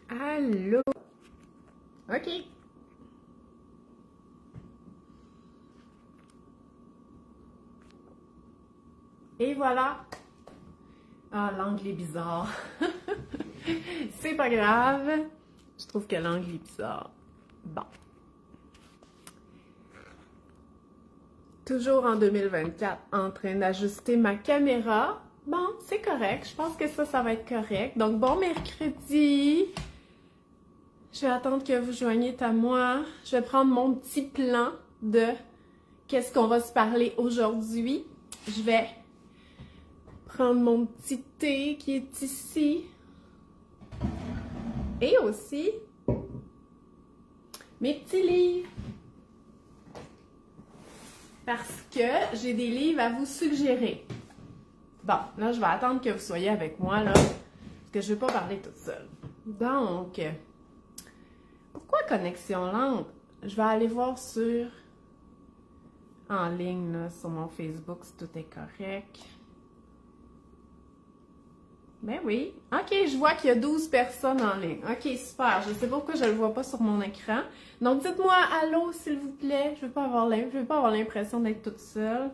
Allô? OK. Et voilà. Ah, l'angle est bizarre. C'est pas grave. Je trouve que l'angle est bizarre. Bon. Toujours en 2024, en train d'ajuster ma caméra. Bon, c'est correct. Je pense que ça va être correct. Donc, bon mercredi. Je vais attendre que vous joigniez à moi. Je vais prendre mon petit plan de qu'est-ce qu'on va se parler aujourd'hui. Je vais prendre mon petit thé qui est ici. Et aussi mes petits livres. Parce que j'ai des livres à vous suggérer. Bon, là, je vais attendre que vous soyez avec moi, là. Parce que je ne veux pas parler toute seule. Donc, pourquoi connexion lente? Je vais aller voir en ligne, là, sur mon Facebook, si tout est correct. Ben oui. OK, je vois qu'il y a 12 personnes en ligne. OK, super. Je ne sais pas pourquoi je ne le vois pas sur mon écran. Donc, dites-moi allô, s'il vous plaît. Je ne veux pas avoir l'impression d'être toute seule.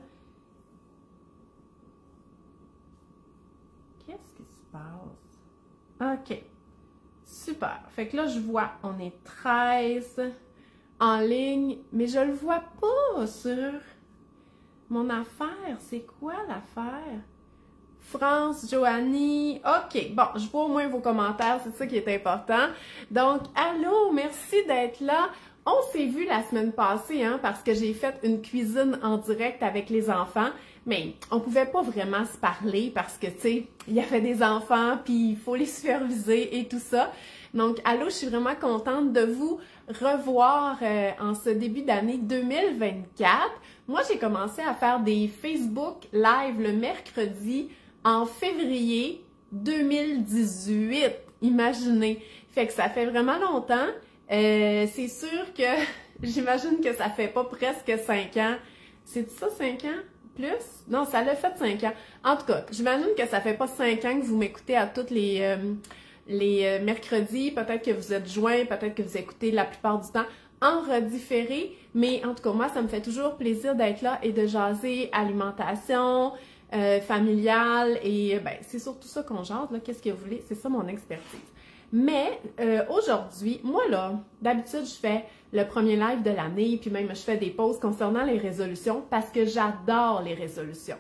Qu'est-ce qui se passe? OK. Super. Fait que là, je vois, on est 13 en ligne, mais je le vois pas sur mon affaire. C'est quoi l'affaire? France, Joanie, OK, bon, je vois au moins vos commentaires, c'est ça qui est important. Donc, allô, merci d'être là. On s'est vu la semaine passée, hein, parce que j'ai fait une cuisine en direct avec les enfants, mais on pouvait pas vraiment se parler parce que, tu sais, il y avait des enfants, puis il faut les superviser et tout ça. Donc, allô, je suis vraiment contente de vous revoir en ce début d'année 2024. Moi, j'ai commencé à faire des Facebook Live le mercredi en février 2018, imaginez. Fait que ça fait vraiment longtemps. C'est sûr que j'imagine que ça fait pas presque 5 ans. C'est ça, 5 ans? Plus? Non, ça l'a fait 5 ans. En tout cas, j'imagine que ça fait pas 5 ans que vous m'écoutez à tous les mercredis. Peut-être que vous êtes joints, peut-être que vous écoutez la plupart du temps en redifféré. Mais en tout cas, moi, ça me fait toujours plaisir d'être là et de jaser alimentation, familiale et ben, c'est surtout ça qu'on jase, là, qu'est-ce que vous voulez, c'est ça mon expertise. Mais aujourd'hui, moi là, d'habitude je fais le premier live de l'année, puis même je fais des pauses concernant les résolutions parce que j'adore les résolutions.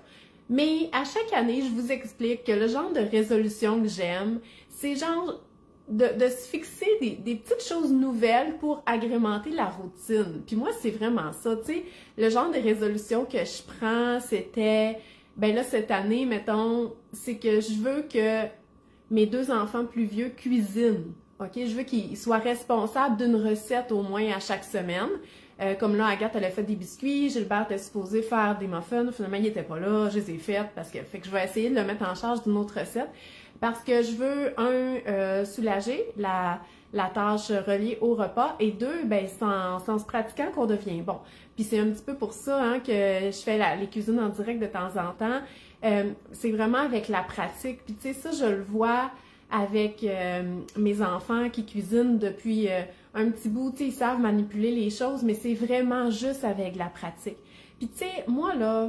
Mais à chaque année, je vous explique que le genre de résolution que j'aime, c'est genre de se fixer des petites choses nouvelles pour agrémenter la routine. Puis moi, c'est vraiment ça, tu sais, le genre de résolution que je prends, c'était... Ben là, cette année, mettons, c'est que je veux que mes 2 enfants plus vieux cuisinent. OK? Je veux qu'ils soient responsables d'une recette au moins à chaque semaine. Comme là, Agathe, elle a fait des biscuits, Gilbert était supposé faire des muffins. Finalement, il n'était pas là, je les ai faites parce que, fait que je vais essayer de le mettre en charge d'une autre recette. Parce que je veux, soulager la tâche reliée au repas et 2, ben, sans se pratiquant qu'on devient bon. Puis c'est un petit peu pour ça hein, que je fais les cuisines en direct de temps en temps. C'est vraiment avec la pratique. Puis tu sais, ça, je le vois avec mes enfants qui cuisinent depuis un petit bout. Tu sais, ils savent manipuler les choses, mais c'est vraiment juste avec la pratique. Puis tu sais, moi là,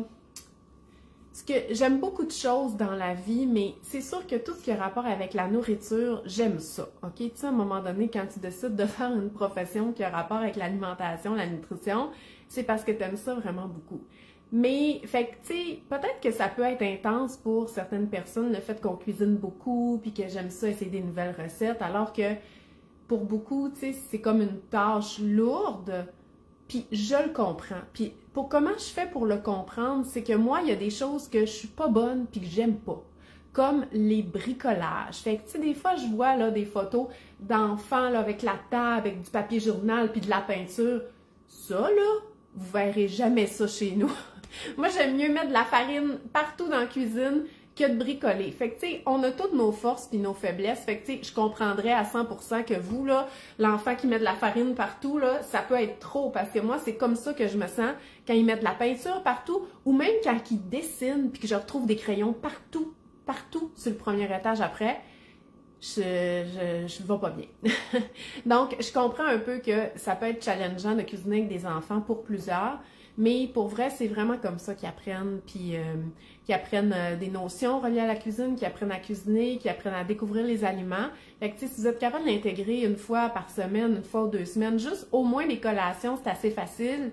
j'aime beaucoup de choses dans la vie, mais c'est sûr que tout ce qui a rapport avec la nourriture, j'aime ça, ok? Tu sais, à un moment donné, quand tu décides de faire une profession qui a rapport avec l'alimentation, la nutrition, c'est parce que tu aimes ça vraiment beaucoup. Mais, fait que, tu sais, peut-être que ça peut être intense pour certaines personnes, le fait qu'on cuisine beaucoup, puis que j'aime ça, essayer des nouvelles recettes, alors que pour beaucoup, tu sais, c'est comme une tâche lourde. Puis je le comprends. Puis comment je fais pour le comprendre, c'est que moi, il y a des choses que je suis pas bonne puis que j'aime pas. Comme les bricolages. Fait que, tu sais, des fois, je vois là des photos d'enfants là avec la table, avec du papier journal puis de la peinture. Ça, là, vous verrez jamais ça chez nous. Moi, j'aime mieux mettre de la farine partout dans la cuisine que de bricoler. Fait que, tu sais, on a toutes nos forces puis nos faiblesses. Fait que, tu sais, je comprendrais à 100% que vous, là, l'enfant qui met de la farine partout, là, ça peut être trop. Parce que moi, c'est comme ça que je me sens quand ils mettent de la peinture partout ou même quand ils dessinent puis que je retrouve des crayons partout sur le premier étage après. je vais pas bien. Donc, je comprends un peu que ça peut être challengeant de cuisiner avec des enfants pour plusieurs, mais pour vrai, c'est vraiment comme ça qu'ils apprennent, puis qu'ils apprennent des notions reliées à la cuisine, qu'ils apprennent à cuisiner, qu'ils apprennent à découvrir les aliments. Fait que, tu sais, si vous êtes capable de l'intégrer une fois par semaine, une fois ou 2 semaines, juste au moins les collations, c'est assez facile,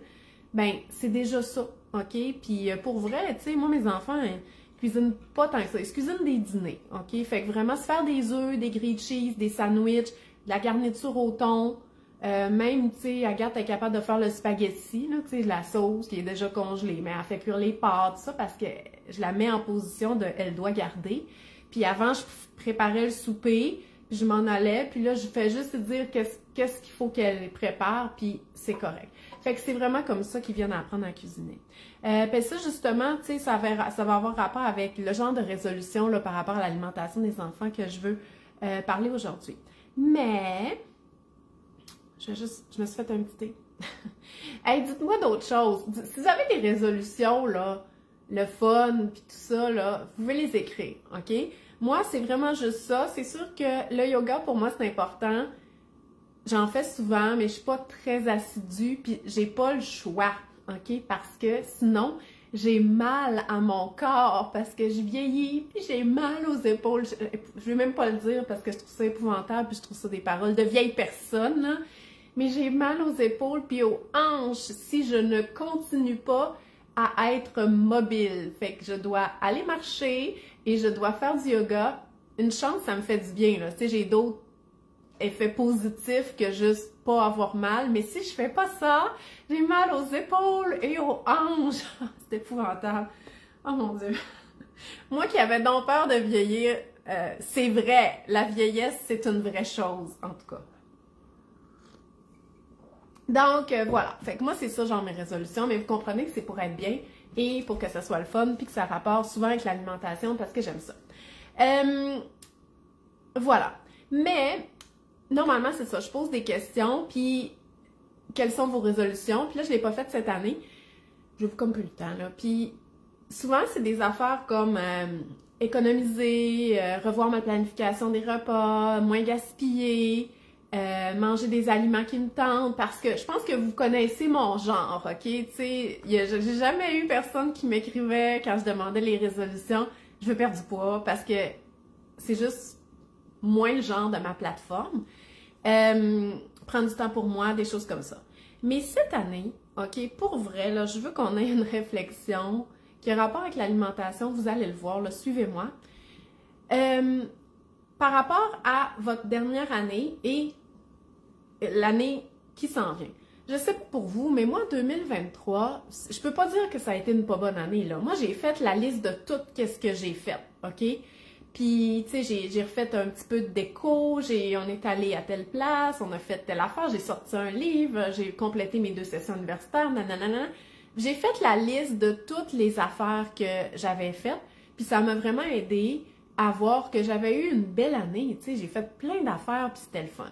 ben c'est déjà ça, OK? Puis pour vrai, tu sais, moi, mes enfants, ils cuisinent pas tant que ça. Ils se cuisinent des dîners, OK? Fait que vraiment, se faire des œufs, des grilled cheese, des sandwichs, de la garniture au thon, même, tu sais, Agathe est capable de faire le spaghetti, là, tu sais, de la sauce qui est déjà congelée, mais elle fait cuire les pâtes, ça, parce que je la mets en position de « elle doit garder ». Puis avant, je préparais le souper, puis je m'en allais, puis là, je fais juste dire qu'est-ce qu'il faut qu'elle prépare, puis c'est correct. Fait que c'est vraiment comme ça qu'ils viennent apprendre à cuisiner. Puis ça, justement, tu sais, ça va avoir rapport avec le genre de résolution là, par rapport à l'alimentation des enfants que je veux parler aujourd'hui. Mais, je me suis fait un petit thé. Hey, dites-moi d'autres choses. Si vous avez des résolutions, là, le fun, puis tout ça, là, vous pouvez les écrire, OK? Moi, c'est vraiment juste ça. C'est sûr que le yoga, pour moi, c'est important. J'en fais souvent, mais je suis pas très assidue, puis j'ai pas le choix, OK? Parce que sinon, j'ai mal à mon corps, parce que je vieillis, puis j'ai mal aux épaules. Je vais même pas le dire, parce que je trouve ça épouvantable, puis je trouve ça des paroles de vieille personne, là. Mais j'ai mal aux épaules, puis aux hanches, si je ne continue pas à être mobile. Fait que je dois aller marcher, et je dois faire du yoga. Une chance, ça me fait du bien, là. Tu sais, j'ai d'autres effet positif que juste pas avoir mal. Mais si je fais pas ça, j'ai mal aux épaules et aux hanches. C'est épouvantable. Oh mon Dieu. Moi qui avais donc peur de vieillir, c'est vrai. La vieillesse, c'est une vraie chose, en tout cas. Donc, voilà. Fait que moi, c'est ça, genre mes résolutions. Mais vous comprenez que c'est pour être bien et pour que ça soit le fun puis que ça rapporte souvent avec l'alimentation parce que j'aime ça. Voilà. Mais normalement, c'est ça. Je pose des questions, puis quelles sont vos résolutions? Puis là, je ne l'ai pas fait cette année. Je vous comme plus le temps, là. Puis souvent, c'est des affaires comme économiser, revoir ma planification des repas, moins gaspiller, manger des aliments qui me tentent, parce que je pense que vous connaissez mon genre, OK? Tu sais, j'ai jamais eu personne qui m'écrivait quand je demandais les résolutions, je veux perdre du poids, parce que c'est juste moins le genre de ma plateforme. Prendre du temps pour moi, des choses comme ça. Mais cette année, OK, pour vrai, là, je veux qu'on ait une réflexion qui a rapport avec l'alimentation, vous allez le voir, là, suivez-moi. Par rapport à votre dernière année et l'année qui s'en vient. Je sais pas pour vous, mais moi, 2023, je peux pas dire que ça a été une pas bonne année, là. Moi, j'ai fait la liste de tout ce que j'ai fait, OK? Puis, tu sais, j'ai refait un petit peu de déco, on est allé à telle place, on a fait telle affaire, j'ai sorti un livre, j'ai complété mes 2 sessions universitaires, nanana. J'ai fait la liste de toutes les affaires que j'avais faites, puis ça m'a vraiment aidé à voir que j'avais eu une belle année, tu sais, j'ai fait plein d'affaires, puis c'était le fun.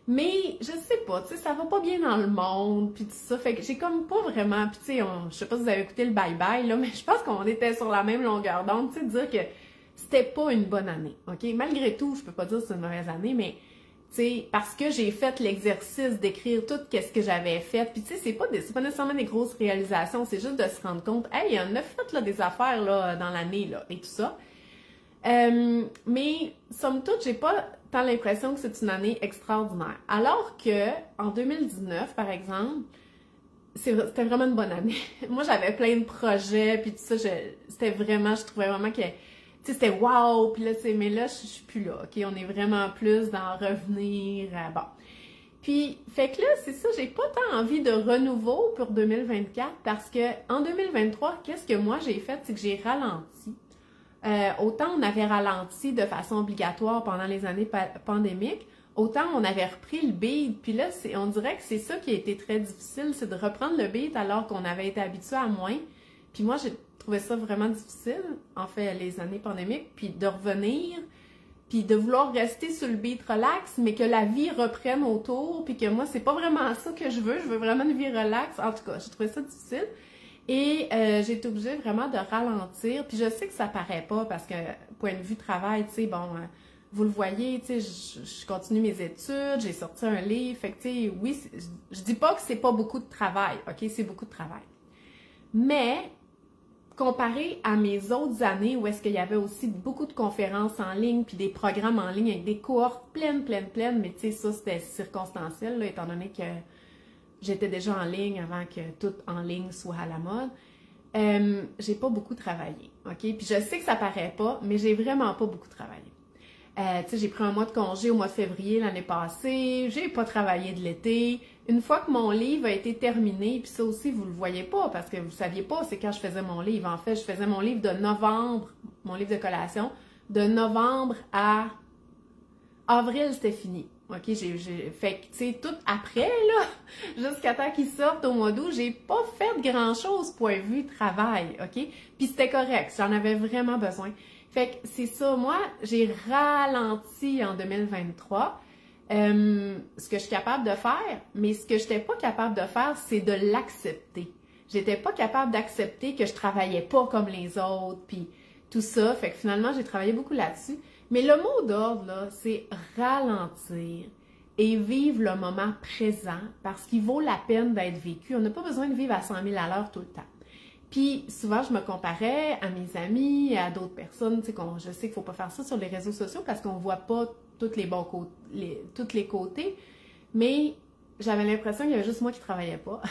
Mais, je sais pas, tu sais, ça va pas bien dans le monde, puis tout ça, fait que j'ai comme pas vraiment, puis tu sais, je sais pas si vous avez écouté le bye-bye, là, mais je pense qu'on était sur la même longueur d'onde, tu sais, de dire que c'était pas une bonne année, OK? Malgré tout, je peux pas dire que c'est une mauvaise année, mais, tu sais, parce que j'ai fait l'exercice d'écrire tout ce que j'avais fait, puis tu sais, c'est pas nécessairement des grosses réalisations, c'est juste de se rendre compte, hey, on a fait, là, des affaires, là, dans l'année, là, et tout ça. Mais, somme toute, j'ai pas tant l'impression que c'est une année extraordinaire. Alors que, en 2019, par exemple, c'était vraiment une bonne année. Moi, j'avais plein de projets, puis tout ça, je trouvais vraiment que, tu sais, c'était wow, puis là, tu sais, mais là, je suis plus là, OK? On est vraiment plus dans revenir, bon. Puis, fait que là, c'est ça, j'ai pas tant envie de renouveau pour 2024, parce que, en 2023, qu'est-ce que moi j'ai fait? C'est que j'ai ralenti. Autant on avait ralenti de façon obligatoire pendant les années pandémiques, autant on avait repris le beat. Puis là, on dirait que c'est ça qui a été très difficile, c'est de reprendre le beat alors qu'on avait été habitué à moins. Puis moi, j'ai trouvé ça vraiment difficile, en fait, les années pandémiques, puis de revenir, puis de vouloir rester sur le beat relax, mais que la vie reprenne autour, puis que moi, c'est pas vraiment ça que je veux vraiment une vie relax. En tout cas, j'ai trouvé ça difficile. Et j'ai été obligée vraiment de ralentir. Puis je sais que ça paraît pas parce que, point de vue travail, tu sais, bon, vous le voyez, tu sais, je continue mes études, j'ai sorti un livre, fait que, tu sais, oui, je dis pas que c'est pas beaucoup de travail, ok, c'est beaucoup de travail. Mais, comparé à mes autres années où est-ce qu'il y avait aussi beaucoup de conférences en ligne, puis des programmes en ligne avec des cohortes pleines, mais tu sais, ça, c'était circonstanciel, là, étant donné que j'étais déjà en ligne avant que tout en ligne soit à la mode. J'ai pas beaucoup travaillé, ok? Puis je sais que ça paraît pas, mais j'ai vraiment pas beaucoup travaillé. Tu sais, j'ai pris un mois de congé au mois de février l'année passée, j'ai pas travaillé de l'été. Une fois que mon livre a été terminé, puis ça aussi, vous le voyez pas, parce que vous saviez pas, c'est quand je faisais mon livre. En fait, je faisais mon livre de novembre, mon livre de collation, de novembre à avril, c'était fini. OK, fait que, tu sais, tout après, là, jusqu'à temps qu'il sorte au mois d'août, j'ai pas fait grand-chose point de vue travail, OK? Puis c'était correct, j'en avais vraiment besoin. Fait que c'est ça, moi, j'ai ralenti en 2023 ce que je suis capable de faire, mais ce que je n'étais pas capable de faire, c'est de l'accepter. J'étais pas capable d'accepter que je travaillais pas comme les autres, puis tout ça. Fait que finalement, j'ai travaillé beaucoup là-dessus. Mais le mot d'ordre, là, c'est ralentir et vivre le moment présent parce qu'il vaut la peine d'être vécu. On n'a pas besoin de vivre à 100 000 à l'heure tout le temps. Puis souvent, je me comparais à mes amis, à d'autres personnes. Tu sais, je sais qu'il ne faut pas faire ça sur les réseaux sociaux parce qu'on ne voit pas tous les côtés. Mais j'avais l'impression qu'il y avait juste moi qui ne travaillais pas.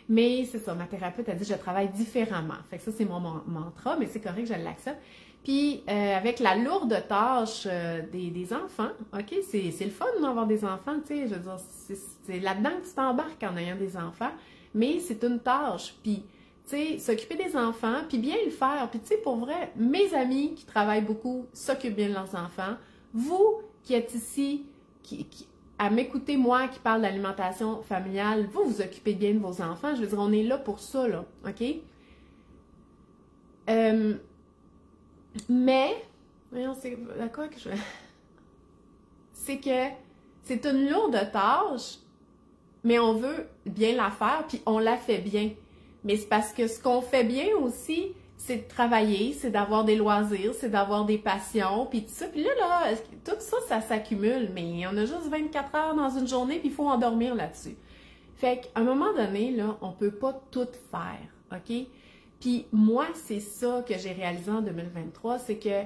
Mais c'est ça, ma thérapeute a dit que je travaille différemment. Fait que ça, c'est mon mantra, mais c'est correct, je l'accepte. Puis, avec la lourde tâche des enfants, OK, c'est le fun d'avoir des enfants, tu sais, je veux dire, c'est là-dedans que tu t'embarques en ayant des enfants, mais c'est une tâche. Puis, tu sais, s'occuper des enfants, puis bien le faire. Puis, tu sais, pour vrai, mes amis qui travaillent beaucoup s'occupent bien de leurs enfants. Vous qui êtes ici, à m'écouter, moi, qui parle d'alimentation familiale, vous vous occupez bien de vos enfants. Je veux dire, on est là pour ça, là, OK? Mais, voyons, c'est à quoi que je... c'est que c'est une lourde tâche, mais on veut bien la faire, puis on la fait bien. Mais c'est parce que ce qu'on fait bien aussi, c'est de travailler, c'est d'avoir des loisirs, c'est d'avoir des passions, puis tout ça. Puis là, tout ça, ça s'accumule, mais on a juste 24 heures dans une journée, puis il faut endormir là-dessus. Fait qu'à un moment donné, là, on peut pas tout faire, OK? Puis moi, c'est ça que j'ai réalisé en 2023, c'est que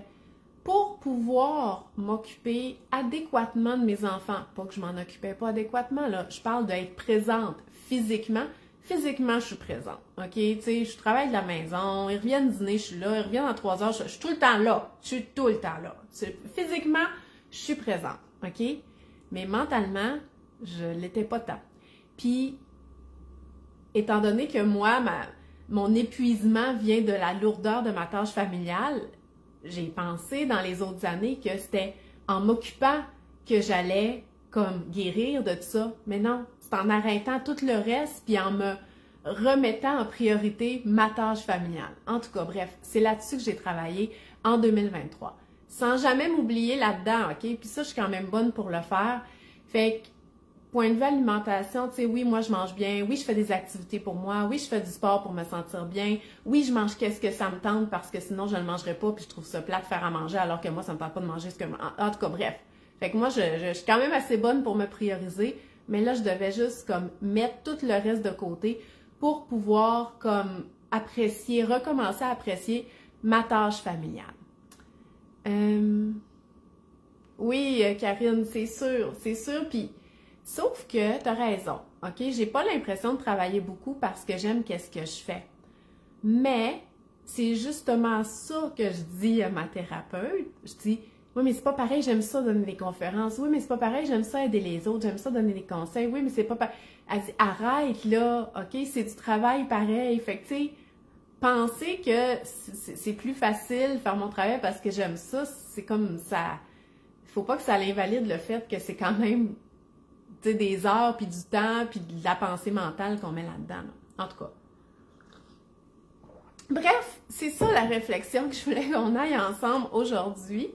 pour pouvoir m'occuper adéquatement de mes enfants, pas que je m'en occupais pas adéquatement, là, je parle d'être présente physiquement. Physiquement, je suis présente, OK? Tu sais, je travaille de la maison, ils reviennent dîner, je suis là, ils reviennent dans 3 heures, je suis tout le temps là. Je suis tout le temps là. Physiquement, je suis présente, OK? Mais mentalement, je l'étais pas tant. Puis, étant donné que moi, mon épuisement vient de la lourdeur de ma tâche familiale, j'ai pensé dans les autres années que c'était en m'occupant que j'allais comme guérir de tout ça. Mais non, c'est en arrêtant tout le reste puis en me remettant en priorité ma tâche familiale. En tout cas, bref, c'est là-dessus que j'ai travaillé en 2023. Sans jamais m'oublier là-dedans, OK? Puis ça, je suis quand même bonne pour le faire. Fait que, point de vue alimentation, tu sais, oui, moi, je mange bien. Oui, je fais des activités pour moi. Oui, je fais du sport pour me sentir bien. Oui, je mange qu'est-ce que ça me tente parce que sinon, je ne le mangerais pas puis je trouve ça plat de faire à manger alors que moi, ça me tente pas de manger ce que... En tout cas, bref. Fait que moi, je suis quand même assez bonne pour me prioriser, mais là, je devais juste comme mettre tout le reste de côté pour pouvoir comme apprécier, recommencer à apprécier ma tâche familiale. Oui, Karine, c'est sûr, puis sauf que t'as raison, OK? J'ai pas l'impression de travailler beaucoup parce que j'aime qu'est-ce que je fais. Mais c'est justement ça que je dis à ma thérapeute. Je dis, oui, mais c'est pas pareil, j'aime ça donner des conférences. Oui, mais c'est pas pareil, j'aime ça aider les autres, j'aime ça donner des conseils. Oui, mais c'est pas pareil. Elle dit, arrête là, OK? C'est du travail pareil. Fait que, tu sais, penser que c'est plus facile faire mon travail parce que j'aime ça, c'est comme ça. Il faut pas que ça l'invalide le fait que c'est quand même, tu sais, des heures, puis du temps, puis de la pensée mentale qu'on met là-dedans. Là. En tout cas. Bref, c'est ça la réflexion que je voulais qu'on aille ensemble aujourd'hui.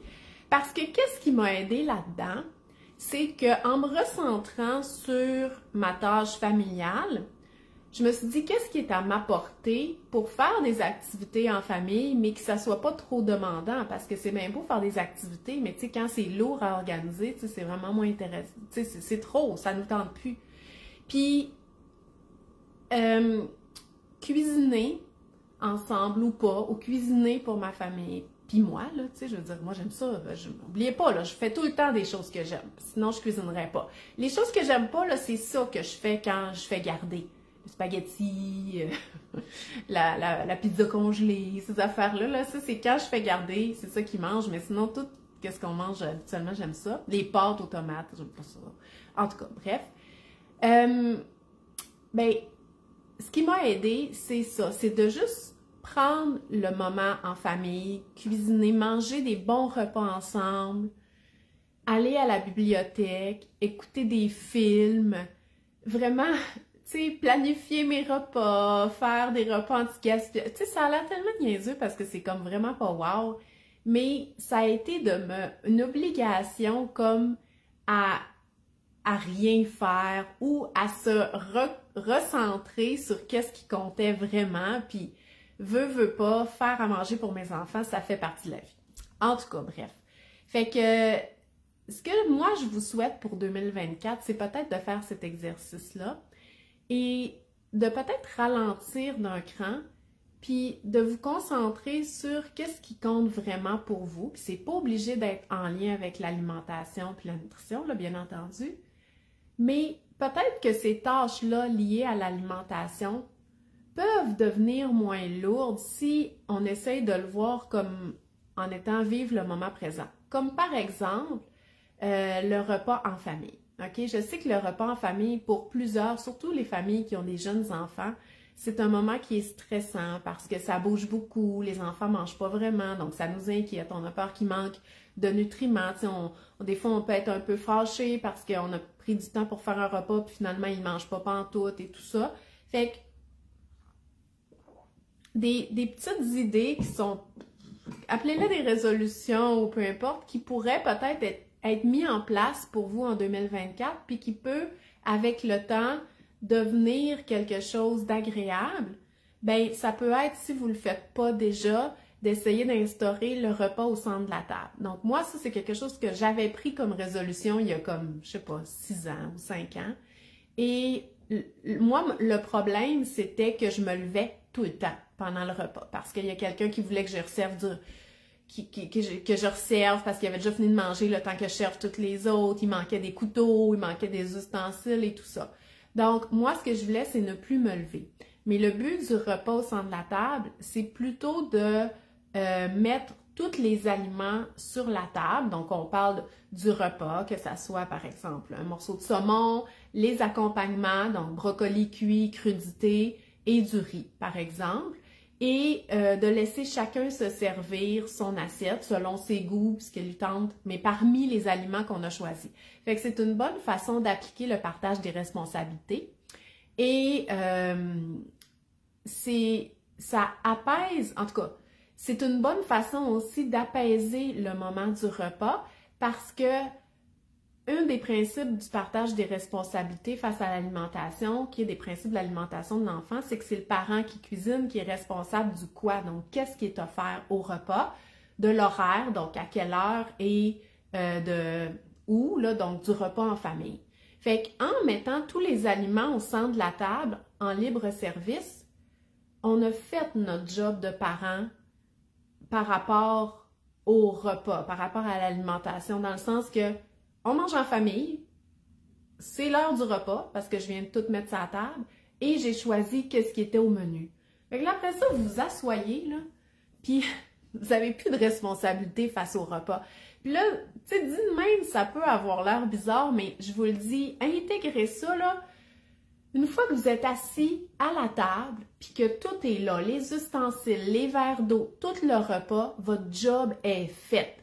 Parce que qu'est-ce qui m'a aidé là-dedans? C'est qu'en me recentrant sur ma tâche familiale, je me suis dit, qu'est-ce qui est à m'apporter pour faire des activités en famille, mais que ça soit pas trop demandant, parce que c'est bien beau faire des activités, mais tu sais, quand c'est lourd à organiser, tu sais, c'est vraiment moins intéressant. Tu sais, c'est trop, ça nous tente plus. Puis, cuisiner ensemble ou pas, ou cuisiner pour ma famille, puis moi, là, tu sais, je veux dire, moi, j'aime ça. N'oubliez pas, là, je fais tout le temps des choses que j'aime, sinon je cuisinerais pas. Les choses que j'aime pas, là, c'est ça que je fais quand je fais garder. Le spaghetti, la pizza congelée, ces affaires-là, là, ça, c'est quand je fais garder, c'est ça qu'ils mangent, mais sinon, tout ce qu'on mange habituellement, j'aime ça. Les pâtes aux tomates, j'aime pas ça. En tout cas, bref. Ben, ce qui m'a aidé, c'est ça, c'est de juste prendre le moment en famille, cuisiner, manger des bons repas ensemble, aller à la bibliothèque, écouter des films, vraiment, tu sais, planifier mes repas, faire des repas anti-gaspillage. Tu sais, ça a l'air tellement niaiseux parce que c'est comme vraiment pas wow, mais ça a été une obligation comme à rien faire ou à se recentrer sur qu'est-ce qui comptait vraiment, puis veux pas, faire à manger pour mes enfants, ça fait partie de la vie. En tout cas, bref. Fait que ce que moi je vous souhaite pour 2024, c'est peut-être de faire cet exercice-là et de peut-être ralentir d'un cran, puis de vous concentrer sur qu'est-ce qui compte vraiment pour vous. Puis c'est pas obligé d'être en lien avec l'alimentation puis la nutrition, là, bien entendu. Mais peut-être que ces tâches-là liées à l'alimentation peuvent devenir moins lourdes si on essaye de le voir comme en étant vivre le moment présent. Comme par exemple, le repas en famille. Okay? Je sais que le repas en famille, pour plusieurs, surtout les familles qui ont des jeunes enfants, c'est un moment qui est stressant parce que ça bouge beaucoup, les enfants ne mangent pas vraiment, donc ça nous inquiète, on a peur qu'il manque de nutriments. Des fois, on peut être un peu fâché parce qu'on a pris du temps pour faire un repas, puis finalement, ils ne mangent pas pantoute et tout ça. Fait que des petites idées qui sont, appelez-les des résolutions ou peu importe, qui pourraient peut-être être mis en place pour vous en 2024, puis qui peut, avec le temps, devenir quelque chose d'agréable. Ben, ça peut être, si vous ne le faites pas déjà, d'essayer d'instaurer le repas au centre de la table. Donc, moi, ça, c'est quelque chose que j'avais pris comme résolution il y a comme, je sais pas, 6 ans ou 5 ans. Et moi, le problème, c'était que je me levais tout le temps pendant le repas. Parce qu'il y a quelqu'un qui voulait que je reserve que je reserve parce qu'il avait déjà fini de manger le temps que je serve toutes les autres. Il manquait des couteaux, il manquait des ustensiles et tout ça. Donc, moi, ce que je voulais, c'est ne plus me lever. Mais le but du repas au centre de la table, c'est plutôt de mettre tous les aliments sur la table. Donc, on parle du repas, que ça soit, par exemple, un morceau de saumon, les accompagnements, donc brocoli cuit, crudité et du riz, par exemple. Et de laisser chacun se servir son assiette selon ses goûts, ce qu'il lui tente, mais parmi les aliments qu'on a choisis. Fait que c'est une bonne façon d'appliquer le partage des responsabilités. Et ça apaise, en tout cas, c'est une bonne façon aussi d'apaiser le moment du repas parce que un des principes du partage des responsabilités face à l'alimentation, qui est des principes de l'alimentation de l'enfant, c'est que c'est le parent qui cuisine qui est responsable du quoi. Donc, qu'est-ce qui est offert au repas, de l'horaire, donc à quelle heure et de où, là, donc du repas en famille. Fait qu'en mettant tous les aliments au centre de la table, en libre service, on a fait notre job de parent par rapport au repas, par rapport à l'alimentation, dans le sens que on mange en famille, c'est l'heure du repas, parce que je viens de tout mettre sur la table, et j'ai choisi qu'est-ce qui était au menu. Fait que là, après ça, vous vous asseyez, là, puis vous n'avez plus de responsabilité face au repas. Puis là, tu sais, dit de même, ça peut avoir l'air bizarre, mais je vous le dis, intégrez ça, là, une fois que vous êtes assis à la table, puis que tout est là, les ustensiles, les verres d'eau, tout le repas, votre job est fait.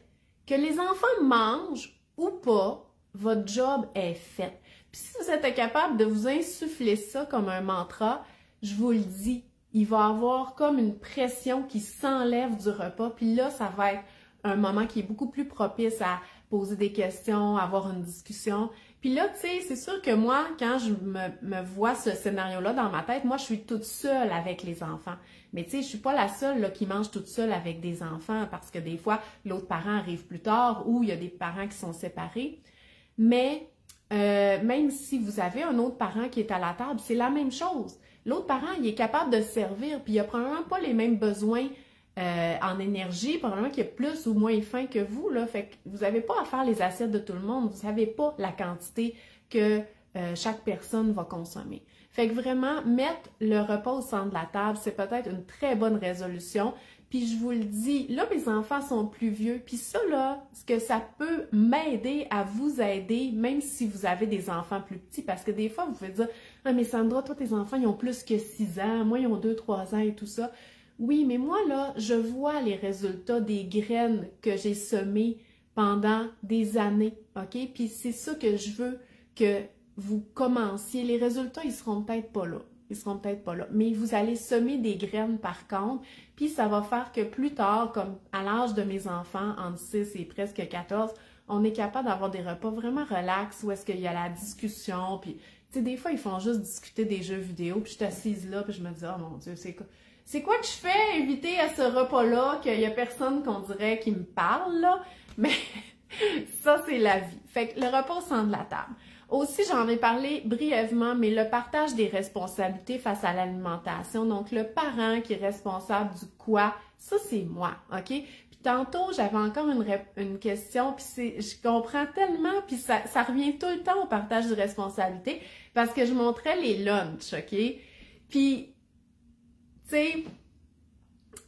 Que les enfants mangent ou pas, votre job est fait. Puis si vous êtes capable de vous insuffler ça comme un mantra, je vous le dis, il va y avoir comme une pression qui s'enlève du repas, puis là, ça va être un moment qui est beaucoup plus propice à poser des questions, avoir une discussion. Puis là, tu sais, c'est sûr que moi, quand je me vois ce scénario-là dans ma tête, moi, je suis toute seule avec les enfants. Mais tu sais, je suis pas la seule là, qui mange toute seule avec des enfants parce que des fois, l'autre parent arrive plus tard ou il y a des parents qui sont séparés. Mais même si vous avez un autre parent qui est à la table, c'est la même chose. L'autre parent, il est capable de servir, puis il a probablement pas les mêmes besoins en énergie, probablement qu'il a plus ou moins faim que vous, là. Fait que vous n'avez pas à faire les assiettes de tout le monde, vous savez pas la quantité que chaque personne va consommer. Fait que vraiment, mettre le repas au centre de la table, c'est peut-être une très bonne résolution. Puis je vous le dis, là, mes enfants sont plus vieux. Puis ça, là, ce que ça peut m'aider à vous aider, même si vous avez des enfants plus petits, parce que des fois, vous pouvez dire « Ah, mais Sandra, toi, tes enfants, ils ont plus que 6 ans. Moi, ils ont 2-3 ans et tout ça. » Oui, mais moi, là, je vois les résultats des graines que j'ai semées pendant des années, OK? Puis c'est ça que je veux que vous commenciez. Les résultats, ils seront peut-être pas là. Ils seront peut-être pas là. Mais vous allez semer des graines par contre, puis ça va faire que plus tard, comme à l'âge de mes enfants, entre 6 et presque 14, on est capable d'avoir des repas vraiment relax où est-ce qu'il y a la discussion, puis tu sais, des fois, ils font juste discuter des jeux vidéo, puis je suis assise là, puis je me dis « Oh mon Dieu, c'est quoi que je fais inviter à ce repas-là, qu'il y a personne qu'on dirait qui me parle, là? » Mais ça, c'est la vie. Fait que le repas au centre de la table. Aussi, j'en ai parlé brièvement, mais le partage des responsabilités face à l'alimentation. Donc, le parent qui est responsable du quoi, ça, c'est moi, OK? Puis tantôt, j'avais encore une question, puis je comprends tellement, puis ça revient tout le temps au partage de responsabilités, parce que je montrais les lunchs, OK? Puis, tu sais,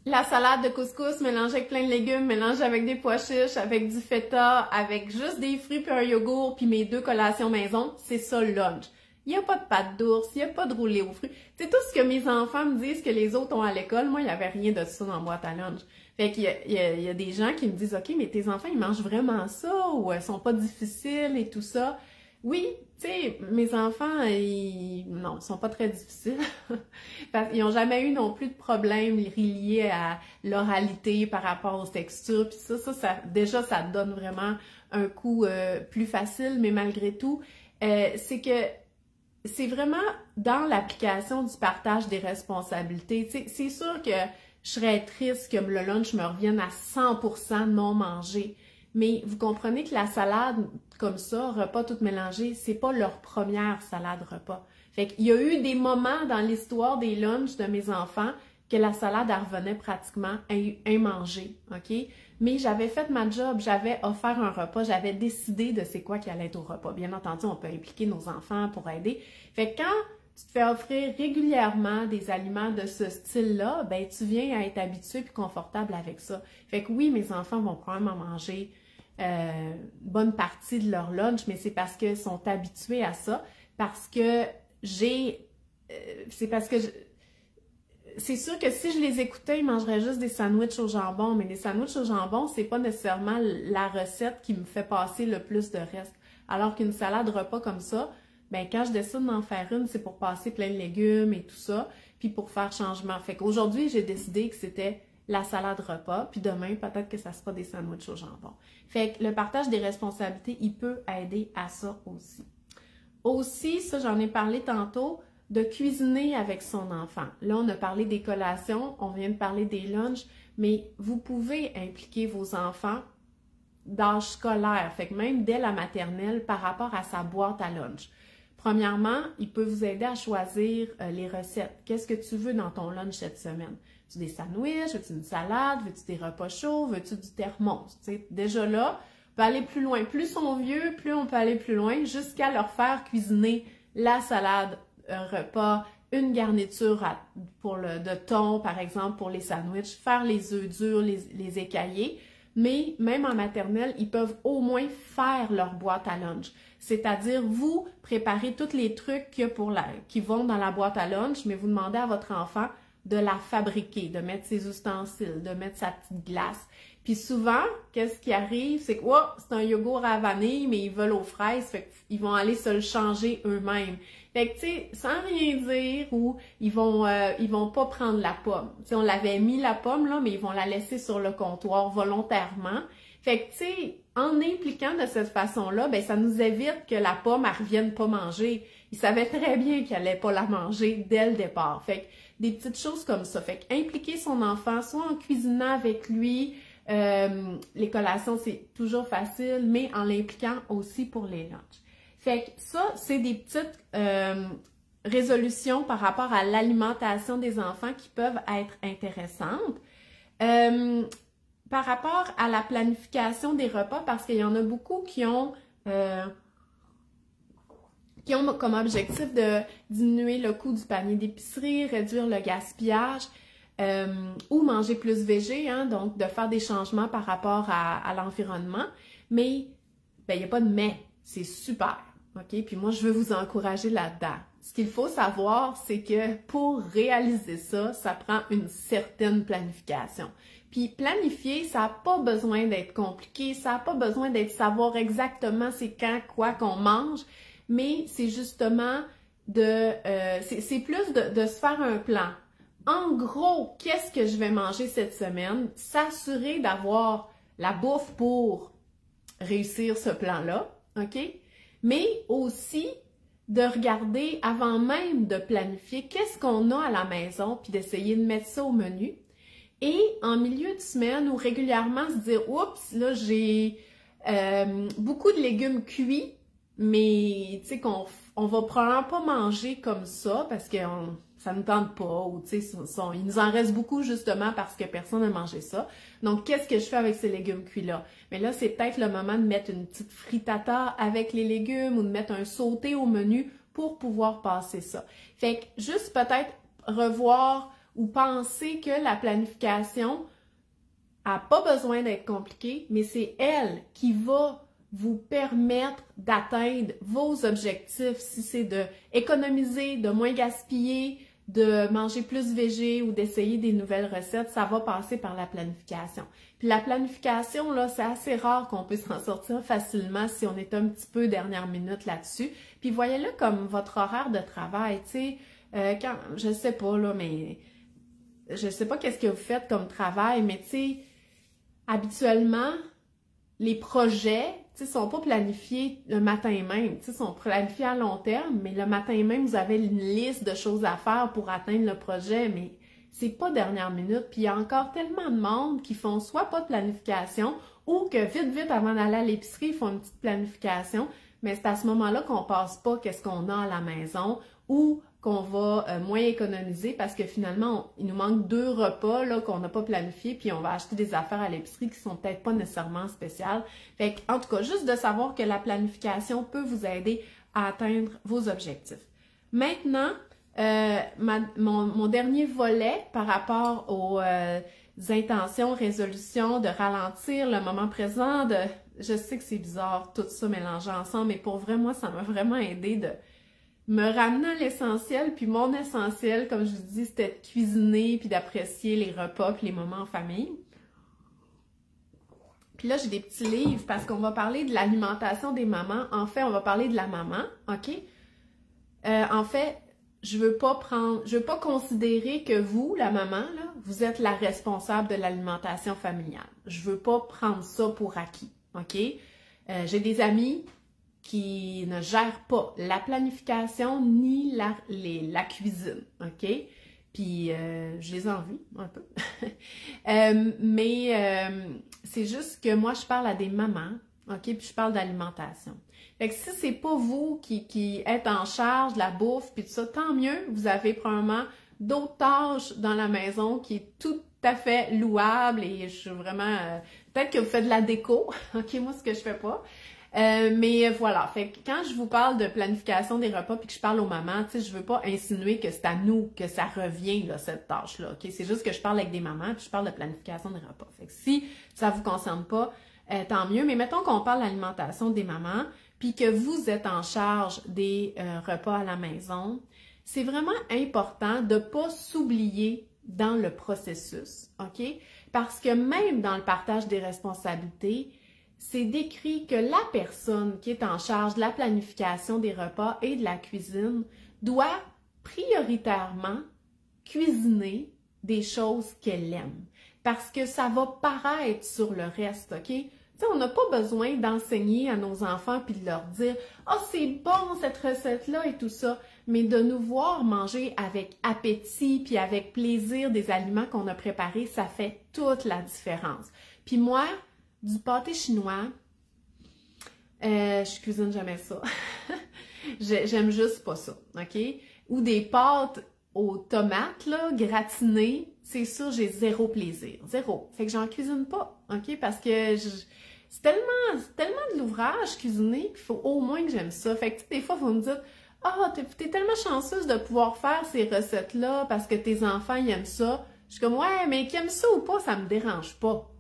la salade de couscous mélangée avec plein de légumes, mélangée avec des pois chiches, avec du feta, avec juste des fruits puis un yogourt puis mes 2 collations maison, c'est ça le lunch. Il n'y a pas de pâte d'ours, il n'y a pas de roulé aux fruits. C'est tout ce que mes enfants me disent que les autres ont à l'école. Moi, il n'y avait rien de ça dans la boîte à lunch. Fait qu'il y a des gens qui me disent « OK, mais tes enfants, ils mangent vraiment ça ou ils sont pas difficiles et tout ça. » Oui, tu sais, mes enfants, ils sont pas très difficiles. Ils n'ont jamais eu non plus de problèmes liés à l'oralité par rapport aux textures. Puis ça, déjà, ça donne vraiment un coup plus facile, mais malgré tout, c'est que c'est vraiment dans l'application du partage des responsabilités. Tu sais, c'est sûr que je serais triste que le lunch me revienne à 100% non mangé. Mais vous comprenez que la salade, comme ça, repas tout mélangé, c'est pas leur première salade repas. Fait qu'il y a eu des moments dans l'histoire des lunchs de mes enfants que la salade, elle revenait pratiquement immangée, OK? Mais j'avais fait ma job, j'avais offert un repas, j'avais décidé de c'est quoi qui allait être au repas. Bien entendu, on peut impliquer nos enfants pour aider. Fait que quand tu te fais offrir régulièrement des aliments de ce style-là, ben tu viens à être habitué et confortable avec ça. Fait que oui, mes enfants vont probablement manger bonne partie de leur lunch, mais c'est parce qu'ils sont habitués à ça, parce que c'est sûr que si je les écoutais, ils mangeraient juste des sandwichs au jambon, mais les sandwichs au jambon, c'est pas nécessairement la recette qui me fait passer le plus de reste. Alors qu'une salade repas comme ça, ben quand je décide d'en faire une, c'est pour passer plein de légumes et tout ça, puis pour faire changement. Fait qu'aujourd'hui, j'ai décidé que c'était la salade repas, puis demain, peut-être que ça sera des sandwichs au jambon. Fait que le partage des responsabilités, il peut aider à ça aussi. Aussi, ça, j'en ai parlé tantôt, de cuisiner avec son enfant. Là, on a parlé des collations, on vient de parler des lunchs, mais vous pouvez impliquer vos enfants d'âge scolaire, fait que même dès la maternelle par rapport à sa boîte à lunch. Premièrement, il peut vous aider à choisir les recettes. Qu'est-ce que tu veux dans ton lunch cette semaine? Veux-tu des sandwichs? Veux-tu une salade? Veux-tu des repas chauds? Veux-tu du thermos? T'sais, déjà là, on peut aller plus loin. Plus ils sont vieux, plus on peut aller plus loin jusqu'à leur faire cuisiner la salade repas, une garniture de thon, par exemple, pour les sandwichs, faire les œufs durs, les écailler. Mais même en maternelle, ils peuvent au moins faire leur boîte à lunch. C'est-à-dire, vous préparez tous les trucs qui vont dans la boîte à lunch, mais vous demandez à votre enfant de la fabriquer, de mettre ses ustensiles, de mettre sa petite glace. Puis souvent, qu'est-ce qui arrive? C'est que, c'est un yogourt à vanille, mais ils veulent aux fraises, fait qu'ils vont aller se le changer eux-mêmes. Fait que, tu sais, sans rien dire, ou ils vont pas prendre la pomme. Tu sais, on l'avait mis la pomme, là, mais ils vont la laisser sur le comptoir volontairement. Fait que, tu sais, en impliquant de cette façon-là, ben ça nous évite que la pomme, elle revienne pas manger. Il savait très bien qu'elle allait pas la manger dès le départ. Fait que, des petites choses comme ça. Fait que, impliquer son enfant, soit en cuisinant avec lui, les collations, c'est toujours facile, mais en l'impliquant aussi pour les lunchs. Fait que ça, c'est des petites résolutions par rapport à l'alimentation des enfants qui peuvent être intéressantes. Par rapport à la planification des repas, parce qu'il y en a beaucoup qui ont comme objectif de diminuer le coût du panier d'épicerie, réduire le gaspillage, ou manger plus végé, hein, donc de faire des changements par rapport à l'environnement. Mais ben, il n'y a pas de mais, c'est super. OK? Puis moi, je veux vous encourager là-dedans. Ce qu'il faut savoir, c'est que pour réaliser ça, ça prend une certaine planification. Puis planifier, ça n'a pas besoin d'être compliqué, ça n'a pas besoin d'être savoir exactement c'est quand, quoi qu'on mange, mais c'est justement c'est plus de se faire un plan. En gros, qu'est-ce que je vais manger cette semaine? S'assurer d'avoir la bouffe pour réussir ce plan-là, OK? Mais aussi de regarder avant même de planifier qu'est-ce qu'on a à la maison, puis d'essayer de mettre ça au menu. Et en milieu de semaine ou régulièrement se dire « Oups, là j'ai beaucoup de légumes cuits, mais tu sais qu'on va probablement pas manger comme ça parce que ça ne nous tente pas ou tu sais, il nous en reste beaucoup justement parce que personne n'a mangé ça. Donc, qu'est-ce que je fais avec ces légumes cuits-là? Mais là, c'est peut-être le moment de mettre une petite frittata avec les légumes ou de mettre un sauté au menu pour pouvoir passer ça. Fait que juste peut-être revoir ou penser que la planification n'a pas besoin d'être compliquée, mais c'est elle qui va vous permettre d'atteindre vos objectifs, si c'est de économiser, de moins gaspiller, de manger plus végé ou d'essayer des nouvelles recettes, ça va passer par la planification. Puis la planification, là, c'est assez rare qu'on puisse s'en sortir facilement si on est un petit peu dernière minute là-dessus. Puis voyez-le comme votre horaire de travail, tu sais, quand, je sais pas, là, mais je sais pas qu'est-ce que vous faites comme travail, mais tu sais, habituellement, les projets, tu sais, sont pas planifiés le matin même, tu sais, sont planifiés à long terme, mais le matin même, vous avez une liste de choses à faire pour atteindre le projet, mais c'est pas dernière minute, puis il y a encore tellement de monde qui font soit pas de planification, ou que vite, avant d'aller à l'épicerie, ils font une petite planification, mais c'est à ce moment-là qu'on passe pas qu'est-ce qu'on a à la maison, ou qu'on va moins économiser parce que finalement, il nous manque 2 repas là qu'on n'a pas planifiés, puis on va acheter des affaires à l'épicerie qui sont peut-être pas nécessairement spéciales. Fait en tout cas, juste de savoir que la planification peut vous aider à atteindre vos objectifs. Maintenant, mon dernier volet par rapport aux intentions, résolutions, de ralentir le moment présent, je sais que c'est bizarre tout ça mélangé ensemble, mais pour vrai, moi, ça m'a vraiment aidé de me ramener à l'essentiel, puis mon essentiel, comme je vous dis, c'était de cuisiner, puis d'apprécier les repas, puis les moments en famille. Puis là, j'ai des petits livres, parce qu'on va parler de l'alimentation des mamans. En fait, on va parler de la maman, OK? En fait, je veux pas considérer que vous, la maman, là, vous êtes la responsable de l'alimentation familiale. Je veux pas prendre ça pour acquis, OK? J'ai des amis qui ne gèrent pas la planification ni la cuisine, OK? Puis, je les envie un peu. Mais c'est juste que moi, je parle à des mamans, OK? Puis je parle d'alimentation. Fait que si c'est pas vous qui êtes en charge de la bouffe puis tout ça, tant mieux, vous avez probablement d'autres tâches dans la maison qui est tout à fait louable et je suis vraiment... peut-être que vous faites de la déco, OK? Moi, ce que je fais pas. Mais voilà, fait que quand je vous parle de planification des repas puis que je parle aux mamans, tu sais, je veux pas insinuer que c'est à nous que ça revient, là, cette tâche-là, OK? C'est juste que je parle avec des mamans puis je parle de planification des repas. Fait que si ça vous concerne pas, tant mieux. Mais mettons qu'on parle d'alimentation des mamans puis que vous êtes en charge des repas à la maison, c'est vraiment important de pas s'oublier dans le processus, OK? Parce que même dans le partage des responsabilités, c'est décrit que la personne qui est en charge de la planification des repas et de la cuisine doit prioritairement cuisiner des choses qu'elle aime. Parce que ça va paraître sur le reste, OK? Tu sais, on n'a pas besoin d'enseigner à nos enfants puis de leur dire « Ah, c'est bon cette recette-là et tout ça », mais de nous voir manger avec appétit puis avec plaisir des aliments qu'on a préparés, ça fait toute la différence. Puis moi, du pâté chinois, je cuisine jamais ça. J'aime juste pas ça, OK? Ou des pâtes aux tomates, là, gratinées, c'est sûr, j'ai zéro plaisir. Zéro. Fait que j'en cuisine pas, OK? Parce que c'est tellement de l'ouvrage cuisiner qu'il faut au moins que j'aime ça. Fait que des fois, vous me dites « Ah, t'es tellement chanceuse de pouvoir faire ces recettes-là parce que tes enfants, ils aiment ça. » Je suis comme « Ouais, mais qu'ils aiment ça ou pas, ça me dérange pas. »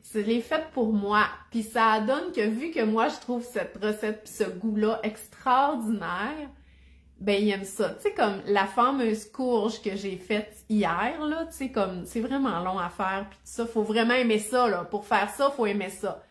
C'est les faites pour moi. Puis ça donne que vu que moi, je trouve cette recette pis ce goût-là extraordinaire, ben ils aiment ça. Tu sais, comme la fameuse courge que j'ai faite hier, là, tu sais, comme c'est vraiment long à faire, puis tout ça, faut vraiment aimer ça, là. Pour faire ça, faut aimer ça.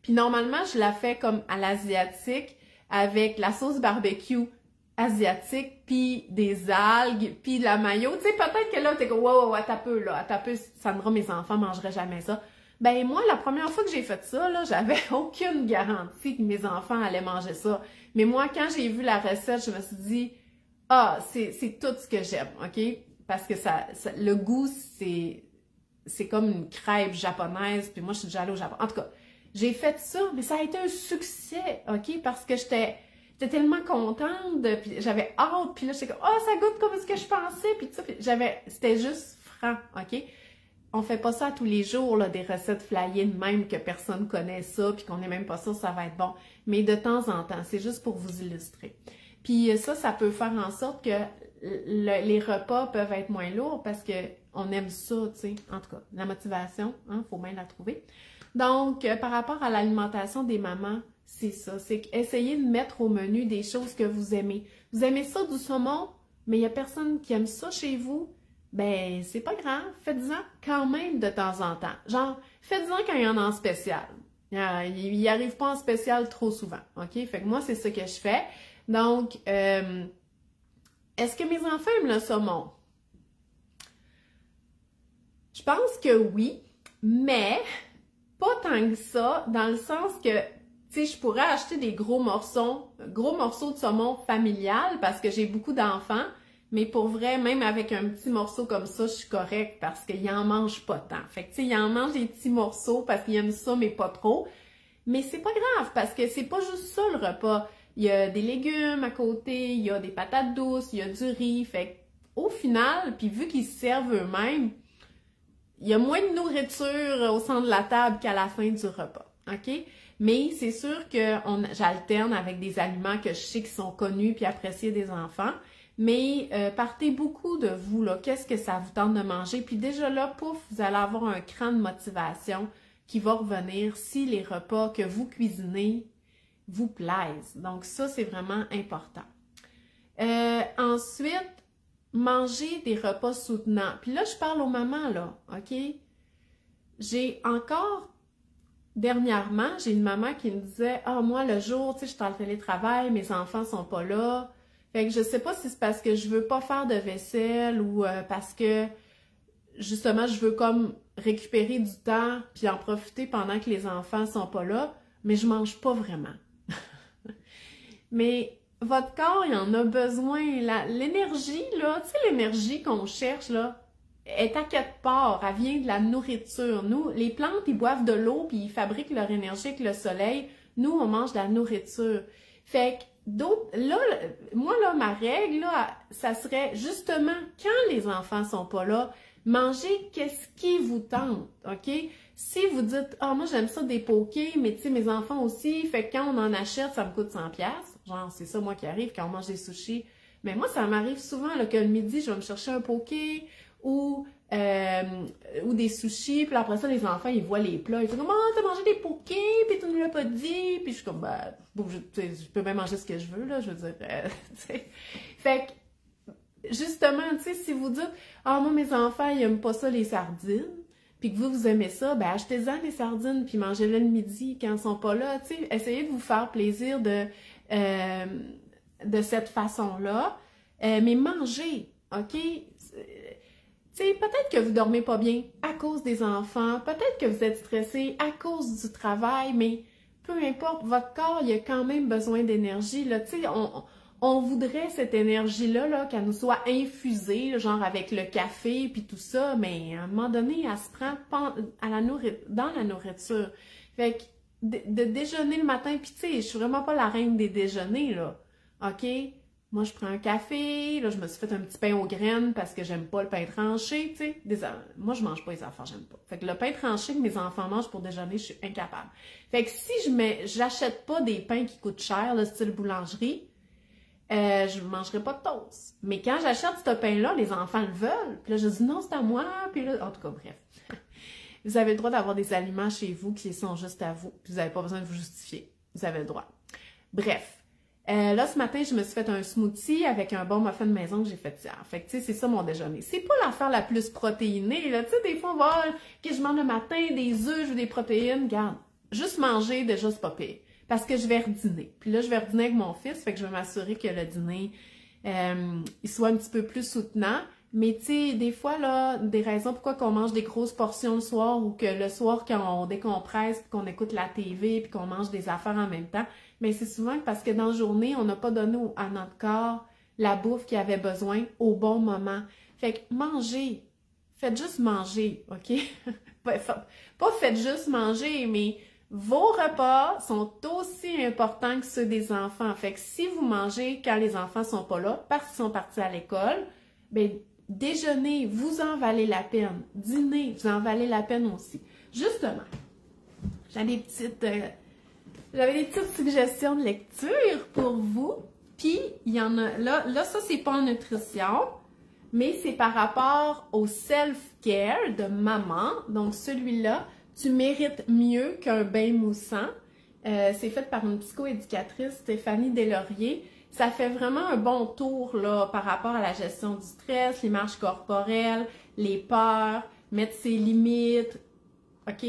Puis normalement, je la fais comme à l'asiatique, avec la sauce barbecue asiatique, puis des algues, puis de la mayo. Tu sais, peut-être que là, t'es comme, wow, attends un peu, Sandra, mes enfants mangeraient jamais ça. Ben moi, la première fois que j'ai fait ça, là, j'avais aucune garantie que mes enfants allaient manger ça. Mais moi, quand j'ai vu la recette, je me suis dit, ah, c'est tout ce que j'aime, OK? Parce que le goût, c'est comme une crêpe japonaise, puis moi, je suis déjà allée au Japon. En tout cas, j'ai fait ça, mais ça a été un succès, OK? Parce que j'étais tellement contente, puis j'avais hâte, puis là, j'étais comme, oh, ça goûte comme ce que je pensais, puis tout ça, puis c'était juste franc, OK? On fait pas ça tous les jours, là, des recettes flyées de même que personne connaît ça, puis qu'on n'est même pas sûr que ça va être bon. Mais de temps en temps, c'est juste pour vous illustrer. Puis ça peut faire en sorte que les repas peuvent être moins lourds parce que on aime ça, tu sais. En tout cas, la motivation, hein, faut bien la trouver. Donc, par rapport à l'alimentation des mamans, c'est ça. C'est essayer de mettre au menu des choses que vous aimez. Vous aimez ça du saumon, mais il n'y a personne qui aime ça chez vous. Ben, c'est pas grave. Faites-en quand même de temps en temps. Genre, faites-en quand il y en a en spécial. Il n'y arrive pas en spécial trop souvent. OK? Fait que moi, c'est ça que je fais. Donc, est-ce que mes enfants aiment le saumon? Je pense que oui, mais pas tant que ça, dans le sens que, tu sais, je pourrais acheter des gros morceaux de saumon familial parce que j'ai beaucoup d'enfants, mais pour vrai, même avec un petit morceau comme ça, je suis correcte parce qu'ils en mangent pas tant. Fait que, tu sais, ils en mangent des petits morceaux parce qu'ils aiment ça, mais pas trop. Mais c'est pas grave parce que c'est pas juste ça le repas. Il y a des légumes à côté, il y a des patates douces, il y a du riz. Fait au final, puis vu qu'ils se servent eux-mêmes, il y a moins de nourriture au centre de la table qu'à la fin du repas. OK? Mais c'est sûr que j'alterne avec des aliments que je sais qui sont connus puis appréciés des enfants. Mais partez beaucoup de vous, là. Qu'est-ce que ça vous tente de manger? Puis déjà là, pouf, vous allez avoir un cran de motivation qui va revenir si les repas que vous cuisinez vous plaisent. Donc ça, c'est vraiment important. Ensuite, manger des repas soutenants. Puis là, je parle aux mamans, là, OK? J'ai encore, dernièrement, j'ai une maman qui me disait « Ah, moi, le jour, tu sais, je suis en télétravail, mes enfants sont pas là. » Fait que je sais pas si c'est parce que je veux pas faire de vaisselle ou parce que, justement, je veux comme récupérer du temps puis en profiter pendant que les enfants sont pas là, mais je mange pas vraiment. Mais votre corps, il en a besoin. L'énergie, là, tu sais, l'énergie qu'on cherche, là, est à quelque part. Elle vient de la nourriture. Nous, les plantes, ils boivent de l'eau puis ils fabriquent leur énergie avec le soleil. Nous, on mange de la nourriture. Fait que, là, moi, là, ma règle, là, ça serait justement, quand les enfants sont pas là, mangez qu'est-ce qui vous tente, OK? Si vous dites, ah, moi, j'aime ça des pokés, mais tu sais, mes enfants aussi, fait que quand on en achète, ça me coûte 100$. Genre, c'est ça, moi, qui arrive quand on mange des sushis. Mais moi, ça m'arrive souvent, là, que le midi, je vais me chercher un poké ou des sushis, puis après ça, les enfants, ils voient les plats, ils font comme, ah, t'as mangé des pokés, puis tu ne l'as pas dit, puis je suis comme, bah, bon, je peux même manger ce que je veux, là, je veux dire, tu sais. Fait que, justement, tu sais, si vous dites, ah, moi, mes enfants, ils aiment pas ça, les sardines, puis que vous aimez ça, ben, achetez-en les sardines, puis mangez-les le midi quand ils sont pas là, tu sais. Essayez de vous faire plaisir de cette façon-là, mais mangez, OK? Tu sais, peut-être que vous dormez pas bien à cause des enfants, peut-être que vous êtes stressé à cause du travail, mais peu importe, votre corps, il a quand même besoin d'énergie, là. Tu sais, on voudrait cette énergie-là, là, qu'elle nous soit infusée, genre avec le café puis tout ça, mais à un moment donné, elle se prend dans la nourriture. Fait que de déjeuner le matin, puis tu sais, je suis vraiment pas la reine des déjeuners, là. OK? Moi, je prends un café, là, je me suis fait un petit pain aux graines parce que j'aime pas le pain tranché, tu sais. Moi, je mange pas les affaires, j'aime pas. Fait que le pain tranché que mes enfants mangent pour déjeuner, je suis incapable. Fait que si j'achète pas des pains qui coûtent cher, le style boulangerie, je ne mangerai pas de toast. Mais quand j'achète ce pain-là, les enfants le veulent. Puis là, je dis non, c'est à moi. Puis là, en tout cas, bref. Vous avez le droit d'avoir des aliments chez vous qui sont juste à vous. Puis vous n'avez pas besoin de vous justifier. Vous avez le droit. Bref. Là, ce matin, je me suis fait un smoothie avec un bon muffin de maison que j'ai fait hier. Fait que, tu sais, c'est ça mon déjeuner. C'est pas l'affaire la plus protéinée, là. Tu sais, des fois, on va, que je mange le matin, des œufs, je veux des protéines. Regarde, juste manger, déjà, c'est pas pire. Parce que je vais redîner. Puis là, je vais redîner avec mon fils, fait que je vais m'assurer que le dîner, il soit un petit peu plus soutenant. Mais tu sais, des fois, là, des raisons pourquoi qu'on mange des grosses portions le soir ou que le soir, quand on décompresse, puis qu'on écoute la TV, puis qu'on mange des affaires en même temps, mais c'est souvent parce que dans la journée, on n'a pas donné à notre corps la bouffe qu'il avait besoin au bon moment. Fait que mangez. Faites juste manger, OK? Pas faites juste manger, mais vos repas sont aussi importants que ceux des enfants. Fait que si vous mangez quand les enfants sont pas là, parce qu'ils sont partis à l'école, bien, déjeuner, vous en valez la peine. Dîner, vous en valez la peine aussi. Justement, j'avais des petites suggestions de lecture pour vous. Puis, il y en a, là ça, c'est pas en nutrition, mais c'est par rapport au self-care de maman. Donc, celui-là, tu mérites mieux qu'un bain moussant. C'est fait par une psychoéducatrice, Stéphanie Deslauriers. Ça fait vraiment un bon tour là, par rapport à la gestion du stress, l'image corporelle, les peurs, mettre ses limites, OK?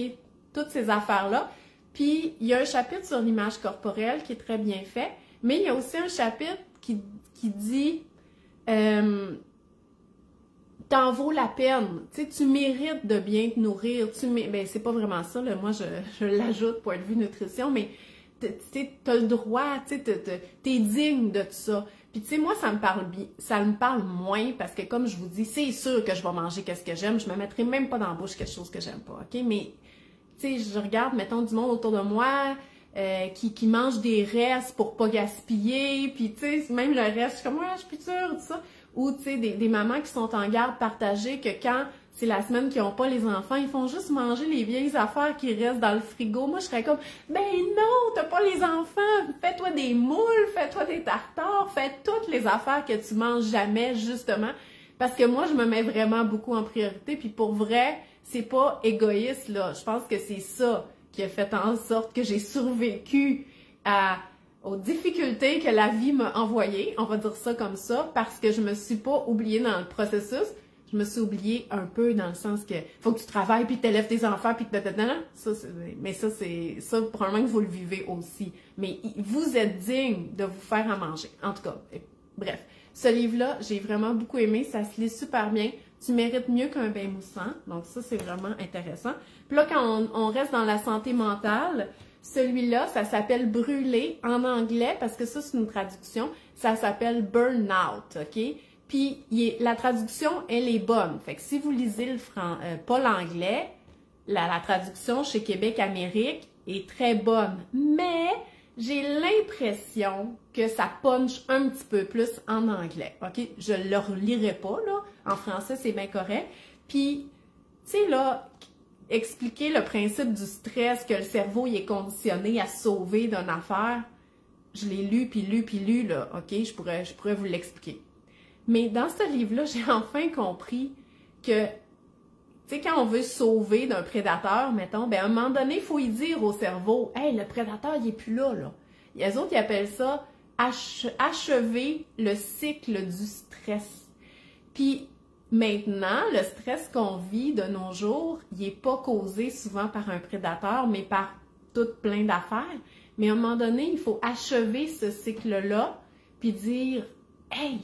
Toutes ces affaires-là. Puis, il y a un chapitre sur l'image corporelle qui est très bien fait, mais il y a aussi un chapitre qui dit t'en vaut la peine. Tu sais, tu mérites de bien te nourrir. Ben, c'est pas vraiment ça, là. Moi, je l'ajoute point de vue nutrition, mais t'as le droit, tu sais, t'es digne de tout ça. Puis, tu sais, moi, ça me parle moins parce que, comme je vous dis, c'est sûr que je vais manger qu'est-ce que j'aime. Je me mettrai même pas dans la bouche quelque chose que j'aime pas, OK? Mais, tu sais, je regarde, mettons, du monde autour de moi qui mange des restes pour pas gaspiller. Puis, tu sais, même le reste, je suis comme, ouais, je suis plus sûre, tout ça. Ou, tu sais, des mamans qui sont en garde partagée, que quand c'est la semaine qu'ils n'ont pas les enfants, ils font juste manger les vieilles affaires qui restent dans le frigo. Moi, je serais comme, ben non, t'as pas les enfants, fais-toi des moules, fais-toi des tartares, fais toutes les affaires que tu manges jamais, justement. Parce que moi, je me mets vraiment beaucoup en priorité, puis pour vrai, c'est pas égoïste, là. Je pense que c'est ça qui a fait en sorte que j'ai survécu aux difficultés que la vie m'a envoyées, on va dire ça comme ça, parce que je me suis pas oubliée dans le processus, je me suis oubliée un peu dans le sens que faut que tu travailles, puis que tu élèves tes enfants, puis que mais ça, probablement que vous le vivez aussi. Mais vous êtes digne de vous faire à manger. En tout cas, bref. Ce livre-là, j'ai vraiment beaucoup aimé, ça se lit super bien. Tu mérites mieux qu'un bain moussant, donc ça, c'est vraiment intéressant. Puis là, quand on reste dans la santé mentale, celui-là, ça s'appelle Brûler en anglais, parce que ça, c'est une traduction. Ça s'appelle Burnout, OK? Puis, la traduction, elle est bonne. Fait que si vous lisez pas l'anglais, la traduction chez Québec Amérique est très bonne. Mais, j'ai l'impression que ça punch un petit peu plus en anglais, OK? Je le relirai pas, là. En français, c'est bien correct. Puis, tu sais, là, expliquer le principe du stress, que le cerveau il est conditionné à sauver d'une affaire, je l'ai lu, là, OK? Je pourrais vous l'expliquer. Mais dans ce livre-là, j'ai enfin compris que, tu sais, quand on veut sauver d'un prédateur, mettons, ben à un moment donné, il faut y dire au cerveau, « Hey, le prédateur, il est plus là, là. » Les autres, ils appellent ça « achever le cycle du stress ». Puis, maintenant, le stress qu'on vit de nos jours, il n'est pas causé souvent par un prédateur, mais par tout plein d'affaires. Mais à un moment donné, il faut achever ce cycle-là, puis dire « Hey,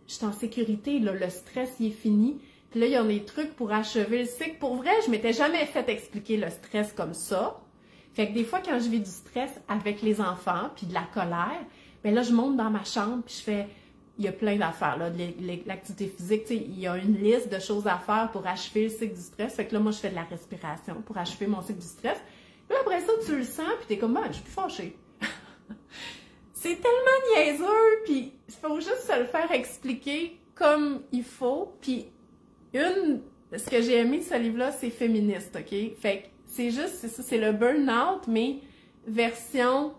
je suis en sécurité, là, le stress, il est fini. » Puis là, il y a des trucs pour achever le cycle. Pour vrai, je m'étais jamais fait expliquer le stress comme ça. Fait que des fois, quand je vis du stress avec les enfants, puis de la colère, ben là, je monte dans ma chambre, puis je fais... Il y a plein d'affaires, là, de l'activité physique, tu sais, il y a une liste de choses à faire pour achever le cycle du stress. Fait que là, moi, je fais de la respiration pour achever mon cycle du stress. Puis là, après ça, tu le sens, puis t'es comme, ben, je suis plus fâchée. C'est tellement niaiseux, puis il faut juste se le faire expliquer comme il faut. Puis ce que j'ai aimé de ce livre-là, c'est féministe, OK? Fait que c'est juste, c'est ça, c'est le burn-out, mais version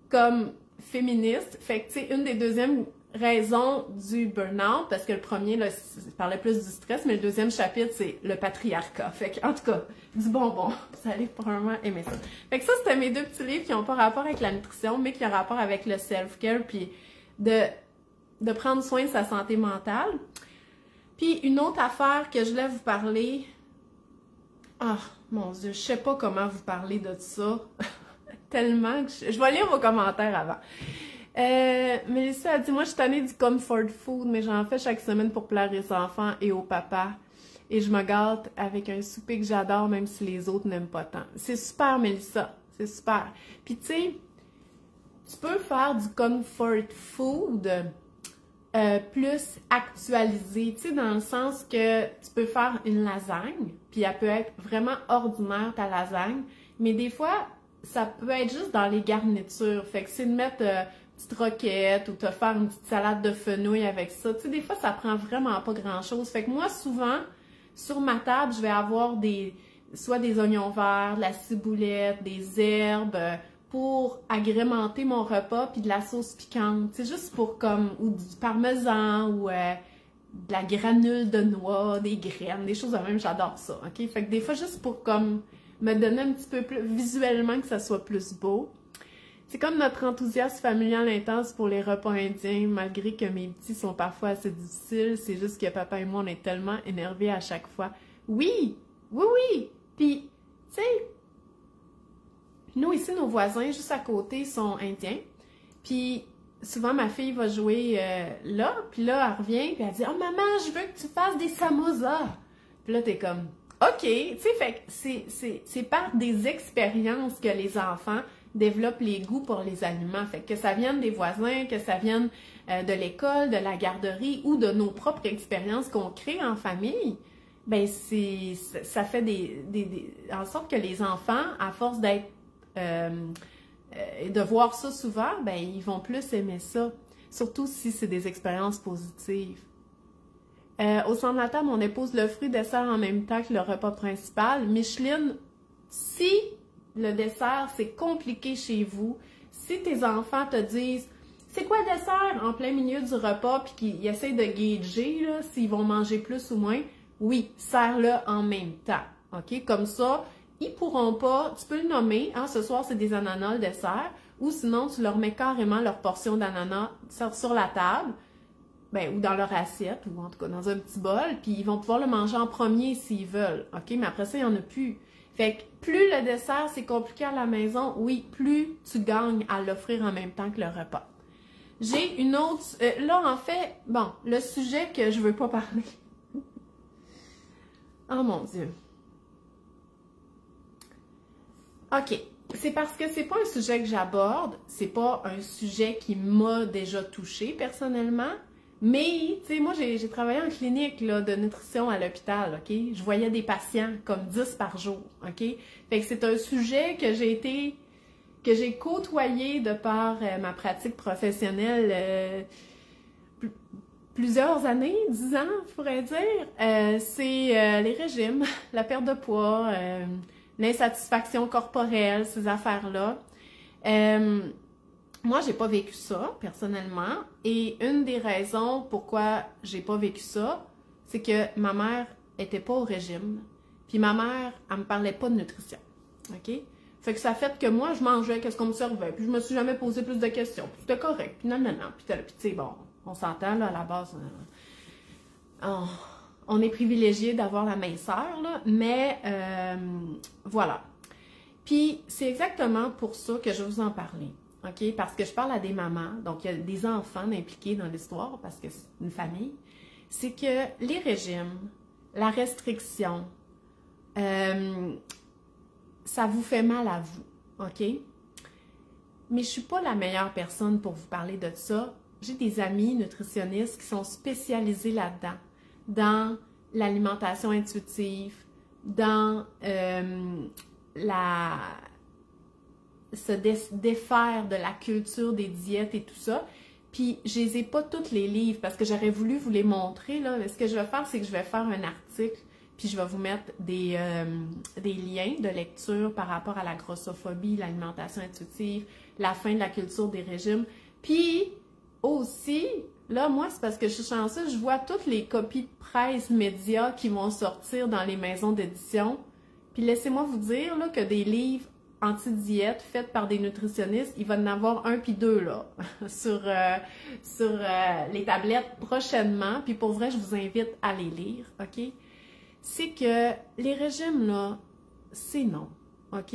comme féministe. Fait que, tu sais, une des deuxièmes raisons du burn-out, parce que le premier, là, parlait plus du stress, mais le deuxième chapitre, c'est le patriarcat. Fait que, en tout cas, du bonbon. Vous allez probablement aimer ça. Fait que ça, c'était mes deux petits livres qui n'ont pas rapport avec la nutrition, mais qui ont rapport avec le self-care, puis de prendre soin de sa santé mentale. Puis, une autre affaire que je voulais vous parler... Ah, mon Dieu, je sais pas comment vous parler de ça. Tellement que je vais lire vos commentaires avant. Mélissa a dit, moi je suis tannée du comfort food, mais j'en fais chaque semaine pour plaire aux enfants et au papa. Et je me gâte avec un souper que j'adore, même si les autres n'aiment pas tant. C'est super, Mélissa. C'est super. Puis tu sais, tu peux faire du comfort food plus actualisé. Tu sais, dans le sens que tu peux faire une lasagne, puis elle peut être vraiment ordinaire, ta lasagne. Mais des fois, ça peut être juste dans les garnitures. Fait que c'est de mettre petite roquette ou te faire une petite salade de fenouil avec ça. Tu sais, des fois, ça prend vraiment pas grand-chose. Fait que moi, souvent, sur ma table, je vais avoir soit des oignons verts, de la ciboulette, des herbes pour agrémenter mon repas, puis de la sauce piquante. C'est juste pour comme, ou du parmesan, ou de la granule de noix, des graines, des choses de même, j'adore ça, OK? Fait que des fois, juste pour comme me donner un petit peu plus, visuellement, que ça soit plus beau. C'est comme notre enthousiasme familial intense pour les repas indiens, malgré que mes petits sont parfois assez difficiles. C'est juste que papa et moi, on est tellement énervés à chaque fois. Oui! Oui, oui! Puis, tu sais, nous ici, nos voisins, juste à côté, sont indiens. Puis, souvent, ma fille va jouer là, puis là, elle revient, puis elle dit « Oh, maman, je veux que tu fasses des samosas! » Puis là, t'es comme « OK! » Tu sais, fait que c'est par des expériences que les enfants développent les goûts pour les aliments. Fait que ça vienne des voisins, que ça vienne de l'école, de la garderie ou de nos propres expériences qu'on crée en famille, ben ça fait en sorte que les enfants, à force d'être de voir ça souvent, ben ils vont plus aimer ça. Surtout si c'est des expériences positives. Au centre de la table, on épouse le fruit dessert en même temps que le repas principal. Micheline, si le dessert, c'est compliqué chez vous, si tes enfants te disent « C'est quoi le dessert? » en plein milieu du repas, puis qu'ils essayent de gager s'ils vont manger plus ou moins, oui, sers-le en même temps. OK? Comme ça, ils pourront pas, tu peux le nommer, hein, ce soir c'est des ananas le dessert, ou sinon tu leur mets carrément leur portion d'ananas sur la table, ben, ou dans leur assiette, ou en tout cas dans un petit bol, puis ils vont pouvoir le manger en premier s'ils veulent. OK? Mais après ça, il n'y en a plus. Fait que plus le dessert, c'est compliqué à la maison, oui, plus tu gagnes à l'offrir en même temps que le repas. J'ai une autre... là, en fait, bon, le sujet que je veux pas parler. Oh mon Dieu. OK. C'est parce que c'est pas un sujet que j'aborde, c'est pas un sujet qui m'a déjà touchée personnellement, mais, tu sais, moi, j'ai travaillé en clinique là, de nutrition à l'hôpital, OK? Je voyais des patients comme 10 par jour, OK? Fait que c'est un sujet que j'ai côtoyé de par ma pratique professionnelle plusieurs années, 10 ans, je pourrais dire. C'est les régimes, la perte de poids, l'insatisfaction corporelle, ces affaires-là. Moi, j'ai pas vécu ça, personnellement, et une des raisons pourquoi j'ai pas vécu ça, c'est que ma mère était pas au régime, puis ma mère, elle me parlait pas de nutrition, OK? Fait que ça fait que moi, je mangeais qu'est-ce qu'on me servait, puis je me suis jamais posé plus de questions, puis c'était correct, puis non, puis tu sais, bon, on s'entend, là, à la base, on est privilégié d'avoir la minceur, là, mais voilà. Puis, c'est exactement pour ça que je vais vous en parler. OK? Parce que je parle à des mamans, donc il y a des enfants impliqués dans l'histoire parce que c'est une famille. c'est que les régimes, la restriction, ça vous fait mal à vous, OK? Mais je suis pas la meilleure personne pour vous parler de ça. J'ai des amis nutritionnistes qui sont spécialisés là-dedans, dans l'alimentation intuitive, dans se défaire de la culture des diètes et tout ça. Puis, je les ai pas tous les livres parce que j'aurais voulu vous les montrer, là. Mais ce que je vais faire, c'est que je vais faire un article, puis je vais vous mettre des liens de lecture par rapport à la grossophobie, l'alimentation intuitive, la fin de la culture des régimes. Puis, aussi, là, moi, c'est parce que je suis chanceuse, je vois toutes les copies de presse médias qui vont sortir dans les maisons d'édition. Puis, laissez-moi vous dire, là, que des livres anti-diète faits par des nutritionnistes, il va en avoir un puis deux là sur les tablettes prochainement. Puis pour vrai, je vous invite à les lire, OK? C'est que les régimes là, c'est non, OK?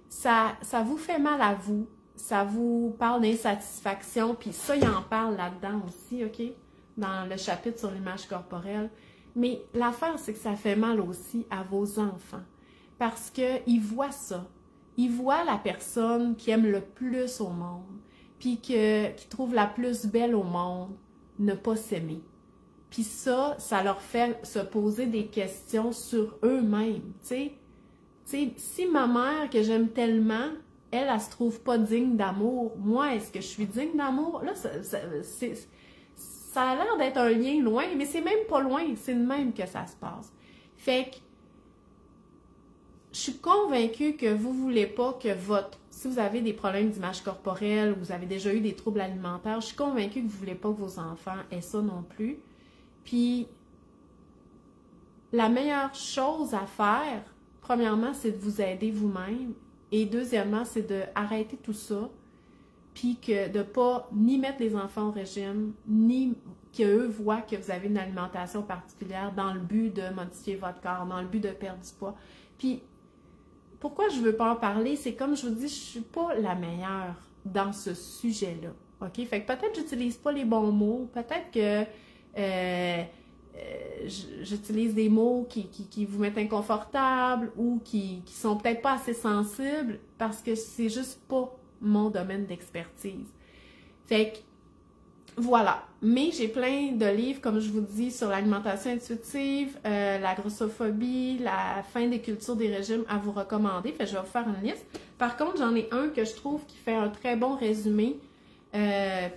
Ça vous fait mal à vous, ça vous parle d'insatisfaction, puis ça, il en parle là-dedans aussi, OK? Dans le chapitre sur l'image corporelle. Mais l'affaire, c'est que ça fait mal aussi à vos enfants parce qu'ils voient ça. Ils voient la personne qui aime le plus au monde, puis qui trouve la plus belle au monde, ne pas s'aimer. Puis ça leur fait se poser des questions sur eux-mêmes, tu sais. Si ma mère, que j'aime tellement, elle se trouve pas digne d'amour, moi, est-ce que je suis digne d'amour? Là, ça a l'air d'être un lien loin, mais c'est même pas loin, c'est de même que ça se passe. Fait que, je suis convaincue que vous ne voulez pas que si vous avez des problèmes d'image corporelle ou vous avez déjà eu des troubles alimentaires, je suis convaincue que vous ne voulez pas que vos enfants aient ça non plus. Puis, la meilleure chose à faire, premièrement, c'est de vous aider vous-même. Et deuxièmement, c'est d'arrêter tout ça. Puis de ne pas ni mettre les enfants au régime, ni qu'eux voient que vous avez une alimentation particulière dans le but de modifier votre corps, dans le but de perdre du poids. Puis, pourquoi je ne veux pas en parler? C'est comme je vous dis, je ne suis pas la meilleure dans ce sujet-là. OK? Fait que peut-être que je n'utilise pas les bons mots, peut-être que j'utilise des mots qui vous mettent inconfortable ou qui sont peut-être pas assez sensibles parce que c'est juste pas mon domaine d'expertise. Fait que voilà. Mais j'ai plein de livres, comme je vous dis, sur l'alimentation intuitive, la grossophobie, la fin des cultures des régimes à vous recommander. Fait que je vais vous faire une liste. Par contre, j'en ai un que je trouve qui fait un très bon résumé,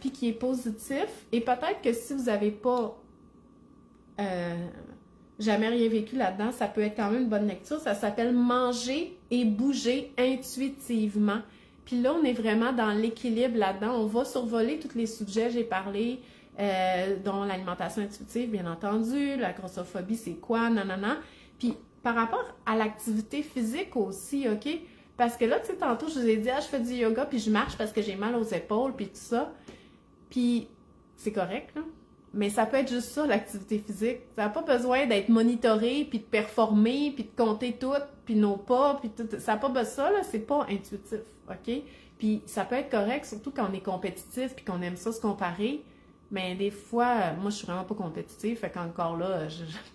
puis qui est positif. Et peut-être que si vous n'avez pas jamais rien vécu là-dedans, ça peut être quand même une bonne lecture. Ça s'appelle « Manger et bouger intuitivement ». Puis là, on est vraiment dans l'équilibre là-dedans. On va survoler tous les sujets, j'ai parlé, dont l'alimentation intuitive, bien entendu, la grossophobie, c'est quoi, nanana. Puis par rapport à l'activité physique aussi, OK? Parce que là, tu sais, tantôt, je vous ai dit, je fais du yoga, puis je marche parce que j'ai mal aux épaules, puis tout ça. Puis c'est correct, là. Mais ça peut être juste ça, l'activité physique. Ça n'a pas besoin d'être monitoré, puis de performer, puis de compter tout, puis nos pas, puis tout. Ça n'a pas besoin de ça, là, c'est pas intuitif, OK? Puis ça peut être correct, surtout quand on est compétitif, puis qu'on aime ça se comparer. Mais des fois, moi, je suis vraiment pas compétitive, fait qu'encore là,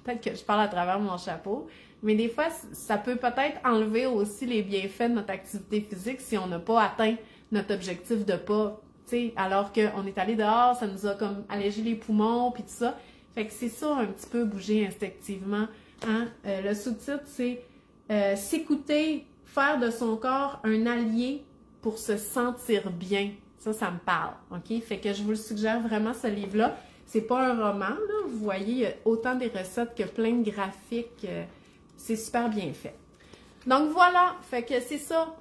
peut-être que je parle à travers mon chapeau. Mais des fois, ça peut peut-être enlever aussi les bienfaits de notre activité physique si on n'a pas atteint notre objectif de pas. T'sais, alors qu'on est allé dehors, ça nous a comme allégé les poumons, puis tout ça. Fait que c'est ça, un petit peu bouger instinctivement. Hein? Le sous-titre, c'est s'écouter, faire de son corps un allié pour se sentir bien. Ça me parle, OK? Fait que je vous le suggère vraiment, ce livre-là. C'est pas un roman, là. Vous voyez, il y a autant des recettes que plein de graphiques. C'est super bien fait. Donc voilà, fait que c'est ça.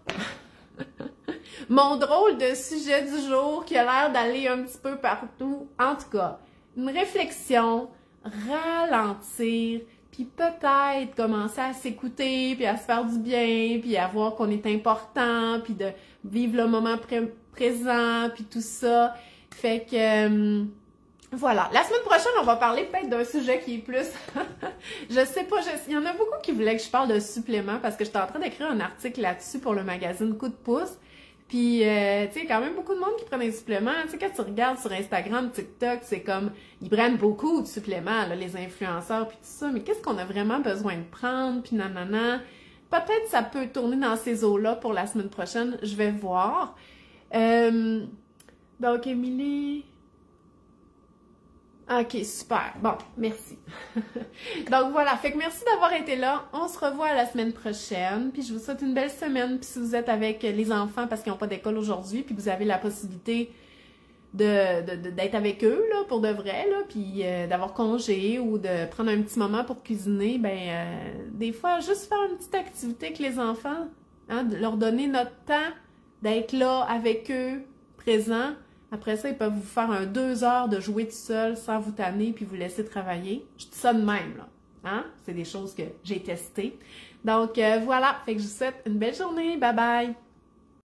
Mon drôle de sujet du jour qui a l'air d'aller un petit peu partout. En tout cas, une réflexion, ralentir, puis peut-être commencer à s'écouter, puis à se faire du bien, puis à voir qu'on est important, puis de vivre le moment présent, puis tout ça. Fait que, voilà. La semaine prochaine, on va parler peut-être d'un sujet qui est plus... je sais pas, il y en a beaucoup qui voulaient que je parle de suppléments parce que j'étais en train d'écrire un article là-dessus pour le magazine Coup de pouce. Puis, tu sais, il y a quand même beaucoup de monde qui prennent des suppléments. Tu sais, quand tu regardes sur Instagram, TikTok, c'est comme, ils prennent beaucoup de suppléments, là, les influenceurs, puis tout ça. Mais qu'est-ce qu'on a vraiment besoin de prendre, puis nanana. Peut-être ça peut tourner dans ces eaux-là pour la semaine prochaine. Je vais voir. Donc, Émilie... Ok, super. Bon, merci. Donc voilà, fait que merci d'avoir été là. On se revoit la semaine prochaine. Puis je vous souhaite une belle semaine. Puis si vous êtes avec les enfants parce qu'ils n'ont pas d'école aujourd'hui, puis vous avez la possibilité d'être avec eux là, pour de vrai, là, puis d'avoir congé ou de prendre un petit moment pour cuisiner, ben des fois, juste faire une petite activité avec les enfants, hein, de leur donner notre temps, d'être là avec eux, présents. Après ça, ils peuvent vous faire 2 heures de jouer tout seul sans vous tanner puis vous laisser travailler. Je dis ça de même, là. Hein? C'est des choses que j'ai testées. Donc, voilà. Fait que je vous souhaite une belle journée. Bye bye!